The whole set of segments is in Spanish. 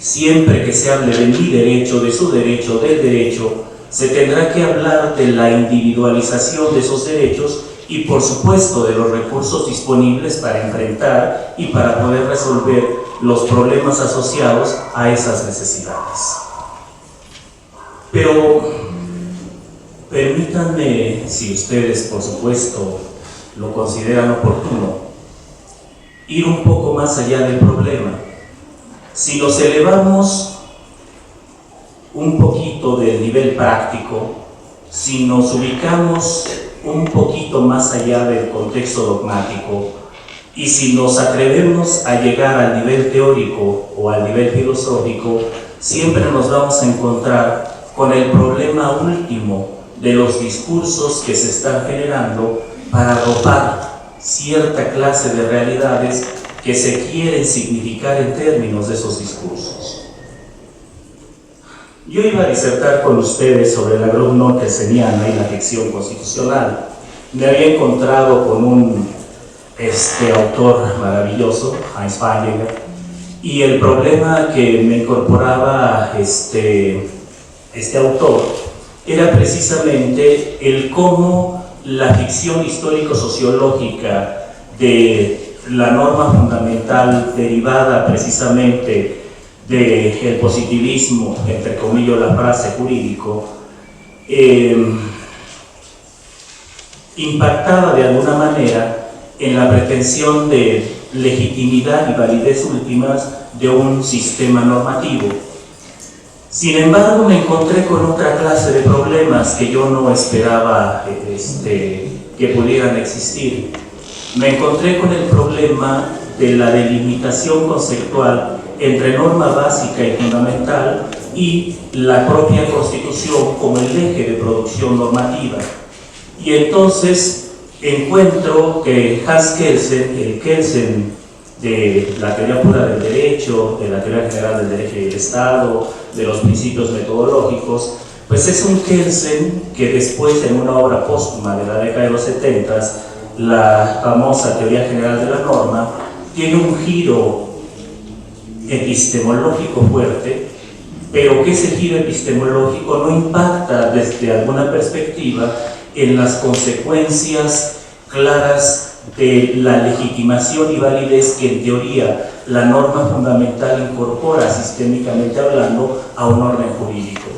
Siempre que se hable de mi derecho, de su derecho, del derecho, se tendrá que hablar de la individualización de esos derechos y, por supuesto, de los recursos disponibles para enfrentar y para poder resolver los problemas asociados a esas necesidades. Pero permítanme, si ustedes, por supuesto, lo consideran oportuno, ir un poco más allá del problema. Si nos elevamos un poquito del nivel práctico, si nos ubicamos un poquito más allá del contexto dogmático y si nos atrevemos a llegar al nivel teórico o al nivel filosófico, siempre nos vamos a encontrar con el problema último de los discursos que se están generando para arropar cierta clase de realidades que se quieren significar en términos de esos discursos. Yo iba a disertar con ustedes sobre la Grund kelseniana y la ficción constitucional. Me había encontrado con un autor maravilloso, Hans Feininger, y el problema que me incorporaba este autor era precisamente el cómo la ficción histórico-sociológica de la norma fundamental derivada precisamente del positivismo, entre comillas la frase jurídico, impactaba de alguna manera en la pretensión de legitimidad y validez últimas de un sistema normativo. Sin embargo, me encontré con otra clase de problemas que yo no esperaba que pudieran existir. Me encontré con el problema de la delimitación conceptual entre norma básica y fundamental y la propia Constitución como el eje de producción normativa. Y entonces encuentro que Hans Kelsen, el Kelsen de la teoría pura del derecho, de la teoría general del derecho y del Estado, de los principios metodológicos, pues es un Kelsen que después, en una obra póstuma de la década de los 70, la famosa teoría general de la norma, tiene un giro epistemológico fuerte, pero que ese giro epistemológico no impacta desde alguna perspectiva en las consecuencias claras de la legitimación y validez que en teoría la norma fundamental incorpora sistémicamente hablando a un orden jurídico.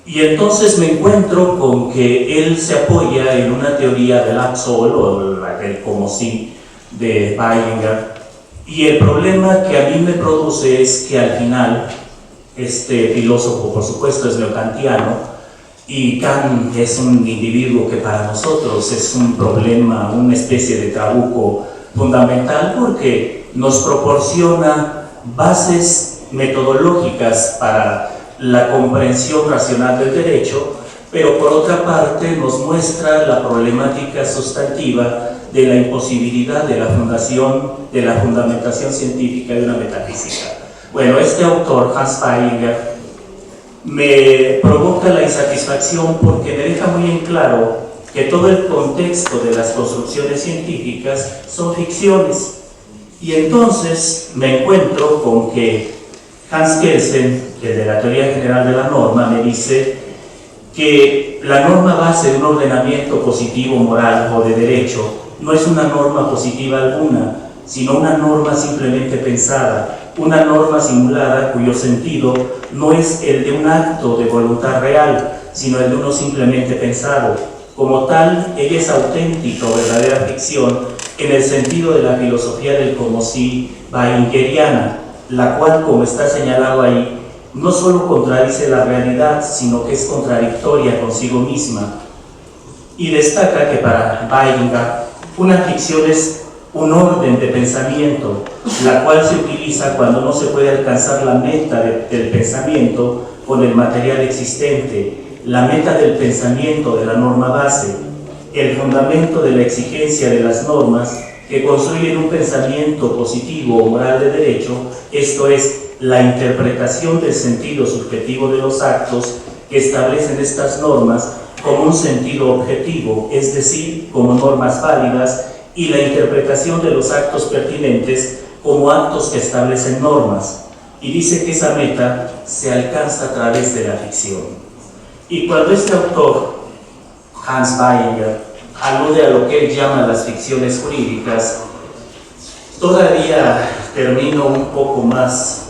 Y entonces me encuentro con que él se apoya en una teoría del absol o del como si de Weininger, y el problema que a mí me produce es que al final este filósofo, por supuesto, es neokantiano, y Kant es un individuo que para nosotros es un problema, una especie de trabuco fundamental, porque nos proporciona bases metodológicas para la comprensión racional del derecho, pero por otra parte nos muestra la problemática sustantiva de la imposibilidad de la fundamentación científica de una metafísica. Bueno, este autor, Hans Feininger, me provoca la insatisfacción porque me deja muy en claro que todo el contexto de las construcciones científicas son ficciones. Y entonces me encuentro con que Hans Kelsen, que de la teoría general de la norma, me dice que la norma base de un ordenamiento positivo, moral o de derecho no es una norma positiva alguna, sino una norma simplemente pensada, una norma simulada cuyo sentido no es el de un acto de voluntad real, sino el de uno simplemente pensado. Como tal, ella es auténtica o verdadera ficción en el sentido de la filosofía del como si weingeriana, la cual, como está señalado ahí, no solo contradice la realidad, sino que es contradictoria consigo misma. Y destaca que para Weininger una ficción es un orden de pensamiento, la cual se utiliza cuando no se puede alcanzar la meta del pensamiento con el material existente, la meta del pensamiento de la norma base, el fundamento de la exigencia de las normas que construyen un pensamiento positivo o moral de derecho, esto es, la interpretación del sentido subjetivo de los actos que establecen estas normas como un sentido objetivo, es decir, como normas válidas, y la interpretación de los actos pertinentes como actos que establecen normas. y dice que esa meta se alcanza a través de la ficción. Y cuando este autor, Hans Bayer, alude a lo que él llama las ficciones jurídicas, todavía termino un poco más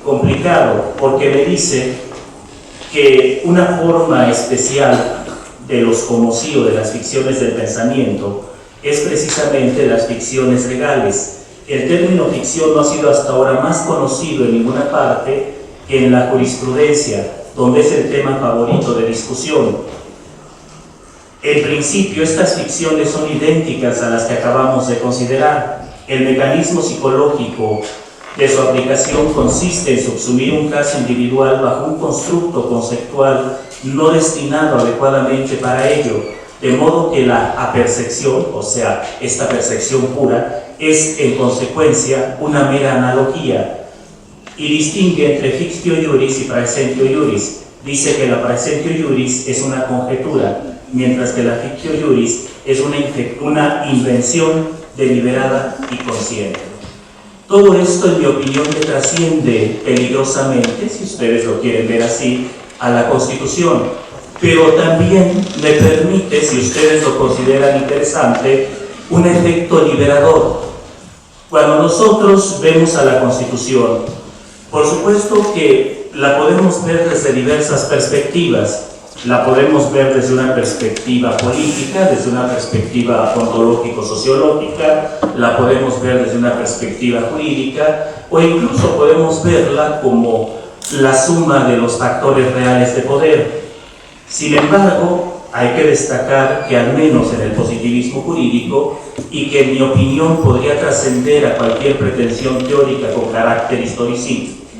complicado, porque me dice que una forma especial de los como sí o de las ficciones del pensamiento es precisamente las ficciones legales. El término ficción no ha sido hasta ahora más conocido en ninguna parte que en la jurisprudencia, donde es el tema favorito de discusión. En principio, estas ficciones son idénticas a las que acabamos de considerar. El mecanismo psicológico de su aplicación consiste en subsumir un caso individual bajo un constructo conceptual no destinado adecuadamente para ello, de modo que la apercepción, o sea, esta percepción pura, es en consecuencia una mera analogía, y distingue entre fictio iuris y praesentio iuris. Dice que la praesentio iuris es una conjetura, mientras que la fictio iuris es una invención deliberada y consciente. Todo esto, en mi opinión, le trasciende peligrosamente, si ustedes lo quieren ver así, a la Constitución, pero también me permite, si ustedes lo consideran interesante, un efecto liberador. Cuando nosotros vemos a la Constitución, por supuesto que la podemos ver desde diversas perspectivas. La podemos ver desde una perspectiva política, desde una perspectiva ontológico-sociológica, la podemos ver desde una perspectiva jurídica, o incluso podemos verla como la suma de los factores reales de poder. Sin embargo, hay que destacar que al menos en el positivismo jurídico, y que en mi opinión podría trascender a cualquier pretensión teórica con carácter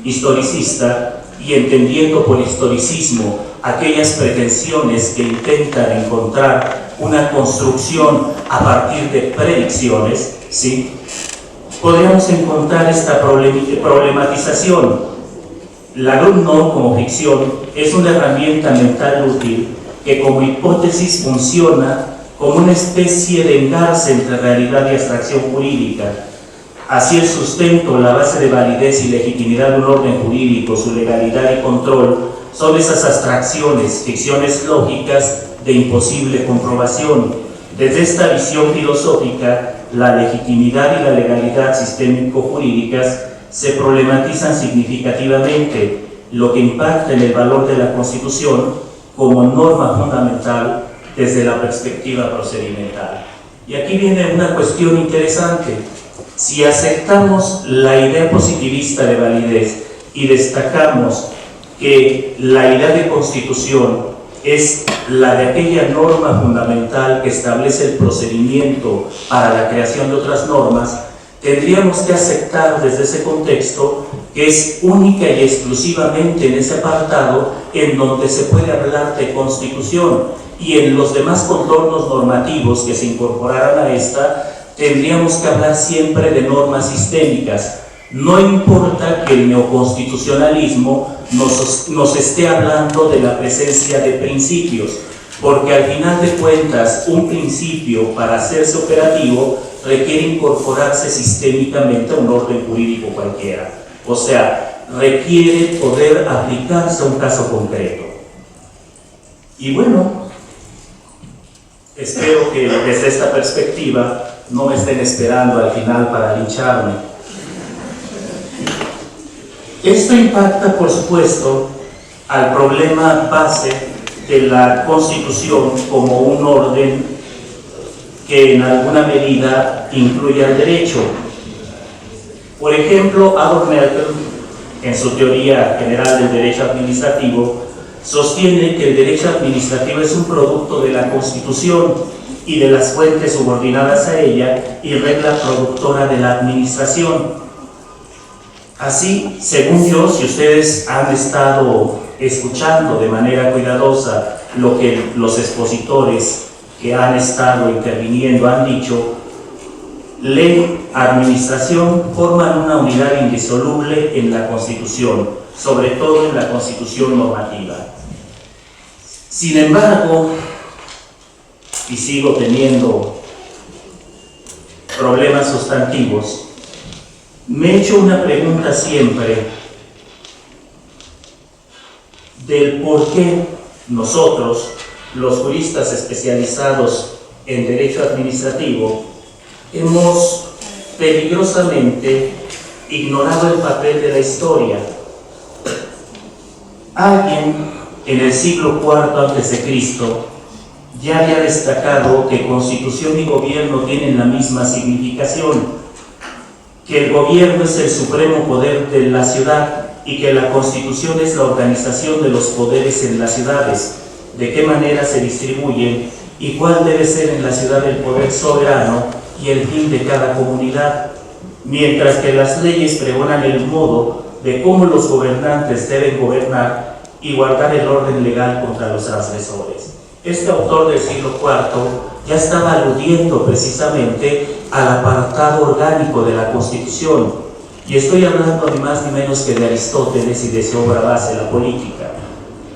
historicista, y entendiendo por historicismo aquellas pretensiones que intentan encontrar una construcción a partir de predicciones, ¿sí?, podríamos encontrar esta problematización. La alumno como ficción es una herramienta mental útil que como hipótesis funciona como una especie de engarce entre realidad y abstracción jurídica. Así el sustento, la base de validez y legitimidad de un orden jurídico, su legalidad y control, son esas abstracciones, ficciones lógicas de imposible comprobación. Desde esta visión filosófica, la legitimidad y la legalidad sistémico-jurídicas se problematizan significativamente, lo que impacta en el valor de la Constitución como norma fundamental desde la perspectiva procedimental. Y aquí viene una cuestión interesante. Si aceptamos la idea positivista de validez y destacamos que la idea de Constitución es la de aquella norma fundamental que establece el procedimiento para la creación de otras normas, tendríamos que aceptar desde ese contexto que es única y exclusivamente en ese apartado en donde se puede hablar de Constitución, y en los demás contornos normativos que se incorporaran a esta tendríamos que hablar siempre de normas sistémicas. No importa que el neoconstitucionalismo nos esté hablando de la presencia de principios, porque al final de cuentas un principio, para hacerse operativo, requiere incorporarse sistémicamente a un orden jurídico cualquiera. O sea, requiere poder aplicarse a un caso concreto. Y bueno, espero que desde esta perspectiva no me estén esperando al final para lincharme. Esto impacta, por supuesto, al problema base de la Constitución como un orden que en alguna medida incluye al derecho. Por ejemplo, Adolf Merkel, en su teoría general del derecho administrativo, sostiene que el derecho administrativo es un producto de la Constitución y de las fuentes subordinadas a ella y regla productora de la administración. Así, según yo, si ustedes han estado escuchando de manera cuidadosa lo que los expositores que han estado interviniendo han dicho, ley, administración forman una unidad indisoluble en la Constitución, sobre todo en la Constitución normativa. Sin embargo, y sigo teniendo problemas sustantivos, Me he hecho una pregunta siempre del por qué nosotros, los juristas especializados en derecho administrativo, hemos peligrosamente ignorado el papel de la historia. Alguien en el siglo IV a.C. ya había destacado que constitución y gobierno tienen la misma significación, que el gobierno es el supremo poder de la ciudad y que la constitución es la organización de los poderes en las ciudades, de qué manera se distribuyen y cuál debe ser en la ciudad el poder soberano y el fin de cada comunidad, mientras que las leyes pregonan el modo de cómo los gobernantes deben gobernar y guardar el orden legal contra los transgresores. Este autor del siglo IV ya estaba aludiendo precisamente al apartado orgánico de la Constitución, y estoy hablando ni más ni menos que de Aristóteles y de su obra base, La Política.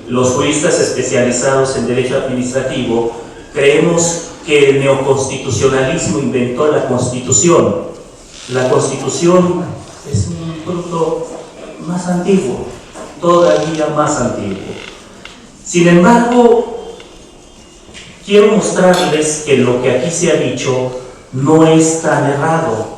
Los juristas especializados en derecho administrativo creemos que el neoconstitucionalismo inventó la Constitución. La Constitución es un fruto más antiguo, todavía más antiguo. Sin embargo, quiero mostrarles que lo que aquí se ha dicho no es tan errado.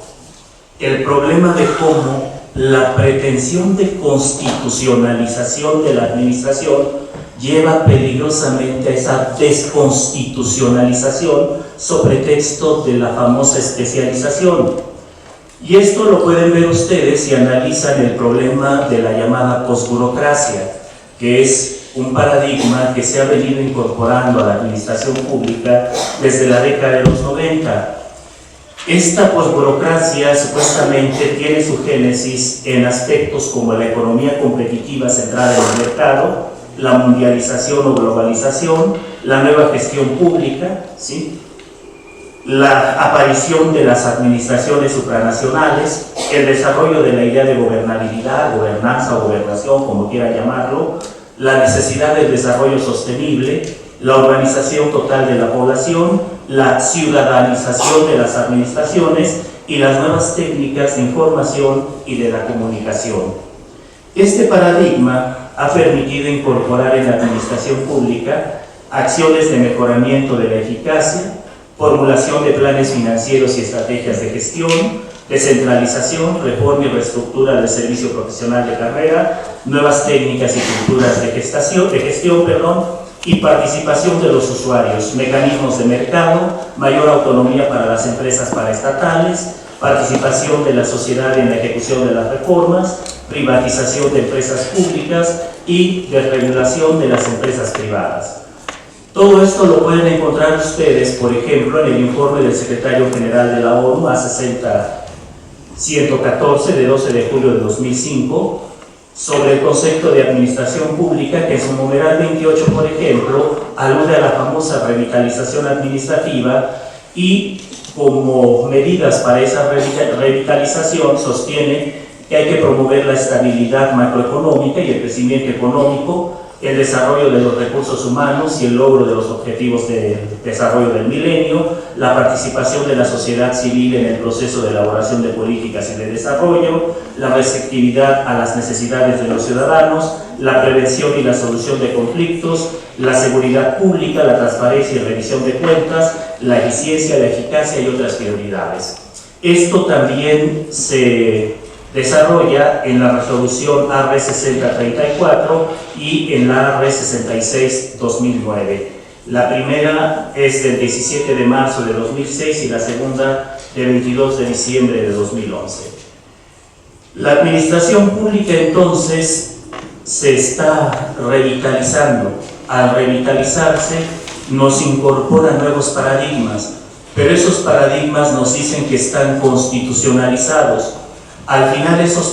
El problema de cómo la pretensión de constitucionalización de la administración lleva peligrosamente a esa desconstitucionalización sobre texto de la famosa especialización. Y esto lo pueden ver ustedes si analizan el problema de la llamada posburocracia, que es un paradigma que se ha venido incorporando a la administración pública desde la década de los 90. Esta posburocracia supuestamente tiene su génesis en aspectos como la economía competitiva centrada en el mercado, la mundialización o globalización, la nueva gestión pública, ¿sí?, la aparición de las administraciones supranacionales, el desarrollo de la idea de gobernabilidad, gobernanza o gobernación, como quiera llamarlo, la necesidad del desarrollo sostenible, la urbanización total de la población, la ciudadanización de las administraciones y las nuevas técnicas de información y de la comunicación. Este paradigma ha permitido incorporar en la administración pública acciones de mejoramiento de la eficacia, formulación de planes financieros y estrategias de gestión, descentralización, reforma y reestructura del servicio profesional de carrera, nuevas técnicas y culturas de gestión, y participación de los usuarios, mecanismos de mercado, mayor autonomía para las empresas paraestatales, participación de la sociedad en la ejecución de las reformas, privatización de empresas públicas y desregulación de las empresas privadas. Todo esto lo pueden encontrar ustedes, por ejemplo, en el informe del secretario general de la ONU, A60-114, de 12 de julio de 2005, sobre el concepto de administración pública, que en su numeral 28, por ejemplo, alude a la famosa revitalización administrativa y, como medidas para esa revitalización, sostiene que hay que promover la estabilidad macroeconómica y el crecimiento económico, el desarrollo de los recursos humanos y el logro de los objetivos de desarrollo del milenio, la participación de la sociedad civil en el proceso de elaboración de políticas y de desarrollo, la receptividad a las necesidades de los ciudadanos, la prevención y la solución de conflictos, la seguridad pública, la transparencia y revisión de cuentas, la eficiencia, la eficacia y otras prioridades. Esto también se desarrolla en la resolución AR 6034 y en la AR 66-2009. La primera es del 17 de marzo de 2006 y la segunda del 22 de diciembre de 2011. La administración pública entonces se está revitalizando. Al revitalizarse nos incorpora nuevos paradigmas, pero esos paradigmas nos dicen que están constitucionalizados. Al final esos